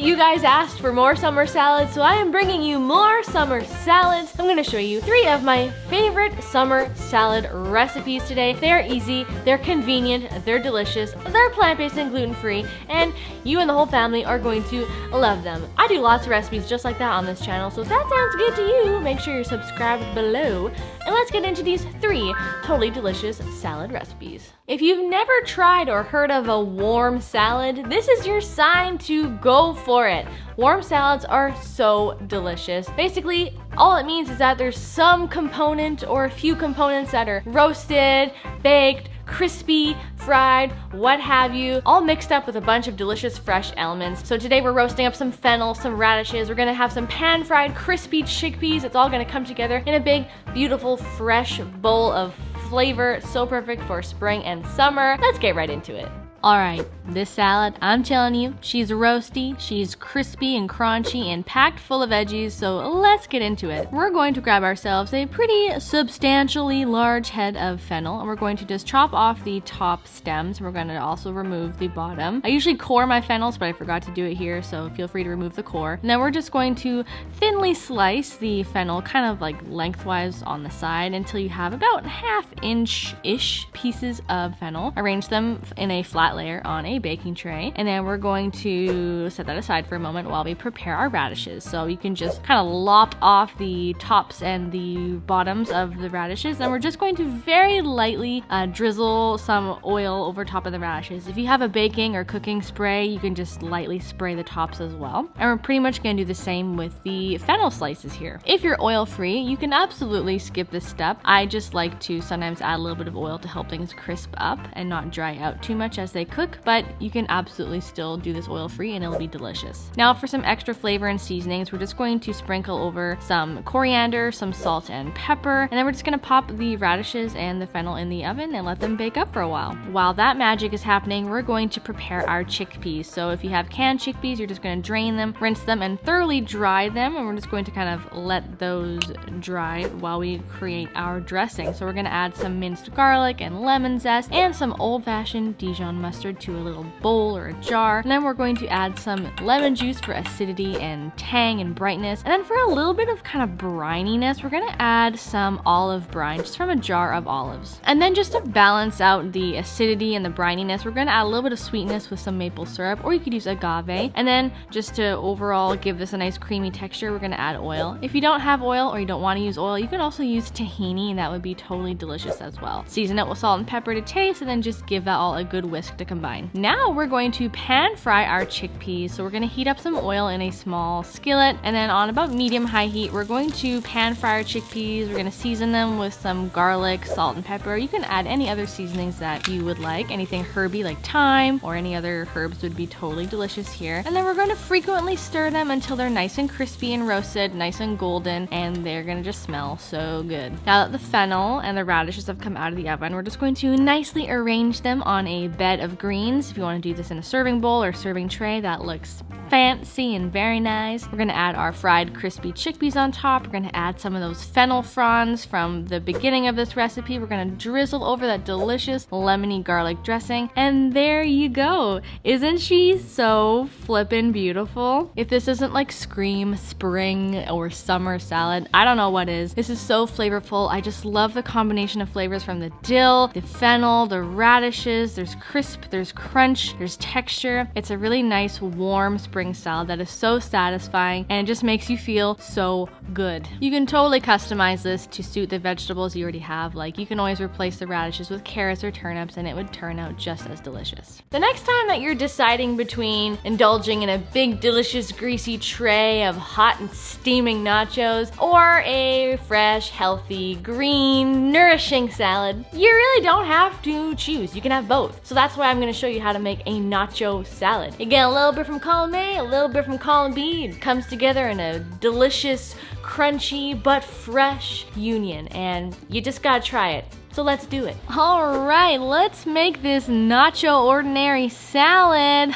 You guys asked for more summer salads, so I am bringing you more summer salads. I'm gonna show you 3 of my favorite summer salad recipes today. They're easy, they're convenient, they're delicious, they're plant-based and gluten-free, and you and the whole family are going to love them. I do lots of recipes just like that on this channel, so if that sounds good to you, make sure you're subscribed below. And let's get into these 3 totally delicious salad recipes. If you've never tried or heard of a warm salad, this is your sign to go for it. Warm salads are so delicious. Basically, all it means is that there's some component or a few components that are roasted, baked, crispy, fried, what have you, all mixed up with a bunch of delicious fresh elements. So today we're roasting up some fennel, some radishes, we're gonna have some pan-fried crispy chickpeas. It's all gonna come together in a big, beautiful, fresh bowl of flavor. So perfect for spring and summer. Let's get right into it. Alright, this salad, I'm telling you, she's roasty, she's crispy and crunchy and packed full of veggies, so let's get into it. We're going to grab ourselves a pretty substantially large head of fennel, and we're going to just chop off the top stems. We're going to also remove the bottom. I usually core my fennels, but I forgot to do it here, so feel free to remove the core. And then we're just going to thinly slice the fennel, kind of like lengthwise on the side, until you have about 1/2 inch-ish pieces of fennel. Arrange them in a flat layer on a baking tray, and then we're going to set that aside for a moment while we prepare our radishes. So you can just kind of lop off the tops and the bottoms of the radishes, and we're just going to very lightly drizzle some oil over top of the radishes. If you have a baking or cooking spray, you can just lightly spray the tops as well. And we're pretty much going to do the same with the fennel slices here. If you're oil free, you can absolutely skip this step. I just like to sometimes add a little bit of oil to help things crisp up and not dry out too much as they cook, but you can absolutely still do this oil free and it'll be delicious. Now for some extra flavor and seasonings, we're just going to sprinkle over some coriander, some salt and pepper, and then we're just gonna pop the radishes and the fennel in the oven and let them bake up for a while. While that magic is happening, we're going to prepare our chickpeas. So if you have canned chickpeas, you're just gonna drain them, rinse them, and thoroughly dry them, and we're just going to kind of let those dry while we create our dressing. So we're gonna add some minced garlic and lemon zest and some old-fashioned Dijon mustard to a little bowl or a jar, and then we're going to add some lemon juice for acidity and tang and brightness, and then for a little bit of kind of brininess, we're gonna add some olive brine just from a jar of olives. And then just to balance out the acidity and the brininess, we're gonna add a little bit of sweetness with some maple syrup, or you could use agave. And then just to overall give this a nice creamy texture, we're gonna add oil. If you don't have oil or you don't want to use oil, you can also use tahini, and that would be totally delicious as well. Season it with salt and pepper to taste, and then just give that all a good whisk to combine. Now we're going to pan fry our chickpeas. So we're going to heat up some oil in a small skillet, and then on about medium-high heat, we're going to pan fry our chickpeas. We're going to season them with some garlic, salt, and pepper. You can add any other seasonings that you would like. Anything herby like thyme or any other herbs would be totally delicious here. And then we're going to frequently stir them until they're nice and crispy and roasted, nice and golden, and they're going to just smell so good. Now that the fennel and the radishes have come out of the oven, we're just going to nicely arrange them on a bed of greens. If you want to do this in a serving bowl or serving tray, that looks fancy and very nice. We're going to add our fried crispy chickpeas on top. We're going to add some of those fennel fronds from the beginning of this recipe. We're going to drizzle over that delicious lemony garlic dressing, and there you go. Isn't she so flippin' beautiful? If this isn't like scream spring or summer salad, I don't know what is. This is so flavorful. I just love the combination of flavors from the dill, the fennel, the radishes. There's crisp, there's crunch, there's texture. It's a really nice warm spring salad that is so satisfying, and it just makes you feel so good. You can totally customize this to suit the vegetables you already have. Like, you can always replace the radishes with carrots or turnips, and it would turn out just as delicious. The next time that you're deciding between indulging in a big delicious greasy tray of hot and steaming nachos or a fresh healthy green nourishing salad, you really don't have to choose. You can have both. So that's why I'm going to show you how to make a nacho salad. You get a little bit from column A, a little bit from column B. It comes together in a delicious, crunchy, but fresh union, and you just gotta try it. So let's do it. All right, let's make this nacho ordinary salad.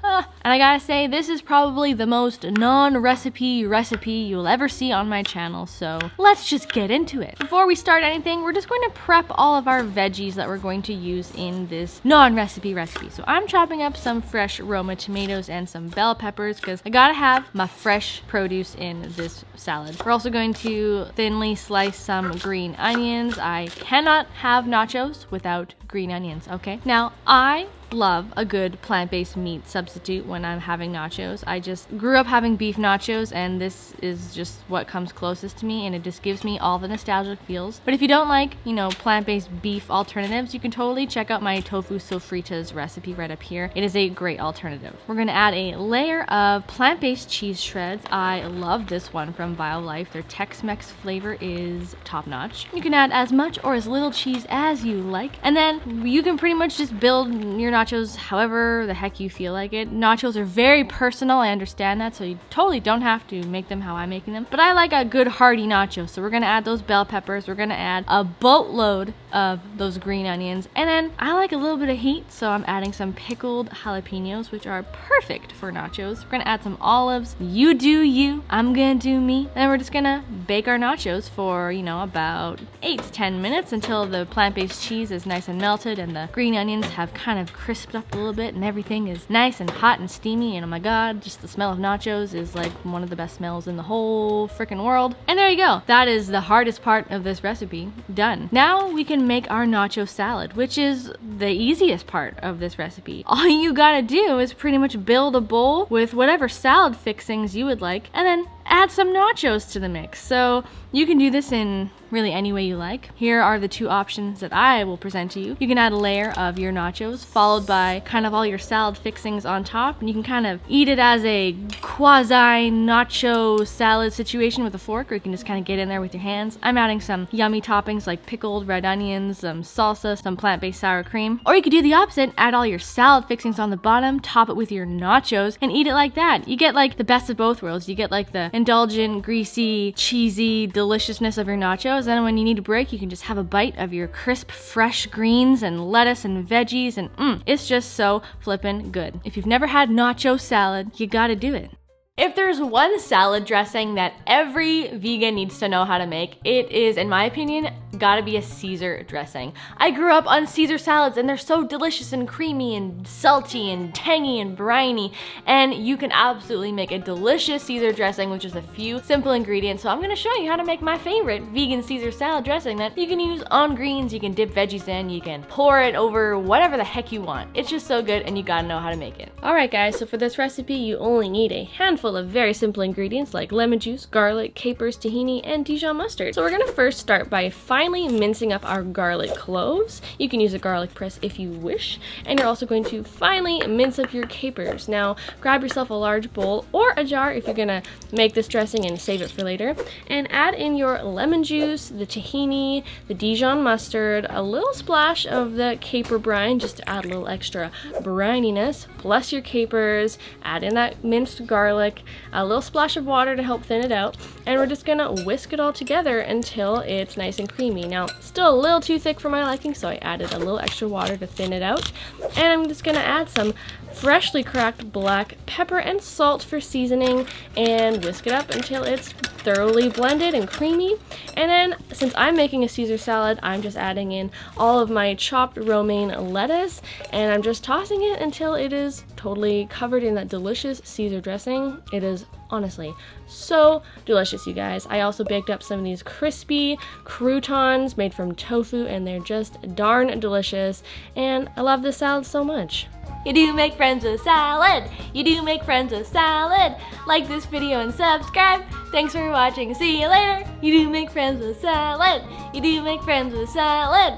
And I gotta say, this is probably the most non-recipe you'll ever see on my channel, so let's just get into it. Before we start anything, we're just going to prep all of our veggies that we're going to use in this non-recipe recipe. So I'm chopping up some fresh Roma tomatoes and some bell peppers because I gotta have my fresh produce in this salad. We're also going to thinly slice some green onions. I cannot have nachos without green onions, okay? Now, I love a good plant-based meat substitute when I'm having nachos. I just grew up having beef nachos, and this is just what comes closest to me, and it just gives me all the nostalgic feels. But if you don't like, you know, plant-based beef alternatives, you can totally check out my tofu sofritas recipe right up here. It is a great alternative. We're gonna add a layer of plant-based cheese shreds. I love this one from BioLife. Their Tex-Mex flavor is top-notch. You can add as much or as little cheese as you like, and then you can pretty much just build your nachos however the heck you feel like it. Nachos are very personal, I understand that, so you totally don't have to make them how I'm making them. But I like a good hearty nacho, so we're gonna add those bell peppers, we're gonna add a boatload of those green onions, and then I like a little bit of heat, so I'm adding some pickled jalapenos, which are perfect for nachos. We're gonna add some olives. You do you, I'm gonna do me. And then we're just gonna bake our nachos for, you know, about 8 to 10 minutes until the plant-based cheese is nice and melted and the green onions have kind of crisped up a little bit and everything is nice and hot and steamy, and oh my god, just the smell of nachos is like one of the best smells in the whole freaking world. And there you go. That is the hardest part of this recipe done. Now we can make our nacho salad, which is the easiest part of this recipe. All you gotta do is pretty much build a bowl with whatever salad fixings you would like, and then add some nachos to the mix. So you can do this in really any way you like. Here are the two options that I will present to you. You can add a layer of your nachos followed by kind of all your salad fixings on top, and you can kind of eat it as a quasi nacho salad situation with a fork, or you can just kind of get in there with your hands. I'm adding some yummy toppings like pickled red onions, some salsa, some plant-based sour cream. Or you could do the opposite, add all your salad fixings on the bottom, top it with your nachos, and eat it like that. You get like the best of both worlds. You get like the indulgent, greasy, cheesy deliciousness of your nachos, and when you need a break, you can just have a bite of your crisp, fresh greens and lettuce and veggies, and it's just so flippin' good. If you've never had nacho salad, you gotta do it. If there's one salad dressing that every vegan needs to know how to make, it is, in my opinion, gotta be a Caesar dressing. I grew up on Caesar salads, and they're so delicious and creamy and salty and tangy and briny, and you can absolutely make a delicious Caesar dressing with just a few simple ingredients. So I'm gonna show you how to make my favorite vegan Caesar salad dressing that you can use on greens, you can dip veggies in, you can pour it over whatever the heck you want. It's just so good, and you gotta know how to make it. Alright guys, so for this recipe, you only need a handful of very simple ingredients like lemon juice, garlic, capers, tahini, and Dijon mustard. So we're gonna first start by finely mincing up our garlic cloves. You can use a garlic press if you wish, and you're also going to finely mince up your capers. Now grab yourself a large bowl or a jar if you're gonna make this dressing and save it for later, and add in your lemon juice, the tahini, the Dijon mustard, a little splash of the caper brine just to add a little extra brininess, plus your capers, add in that minced garlic, a little splash of water to help thin it out, and we're just gonna whisk it all together until it's nice and creamy. Now, still a little too thick for my liking, so I added a little extra water to thin it out, and I'm just gonna add some freshly cracked black pepper and salt for seasoning and whisk it up until it's thoroughly blended and creamy. And then, since I'm making a Caesar salad, I'm just adding in all of my chopped romaine lettuce, and I'm just tossing it until it is totally covered in that delicious Caesar dressing. It is honestly so delicious, you guys. I also baked up some of these crispy croutons made from tofu, and they're just darn delicious, and I love this salad so much. You do make friends with salad. You do make friends with salad. Like this video and subscribe. Thanks for watching. See you later. You do make friends with salad. You do make friends with salad.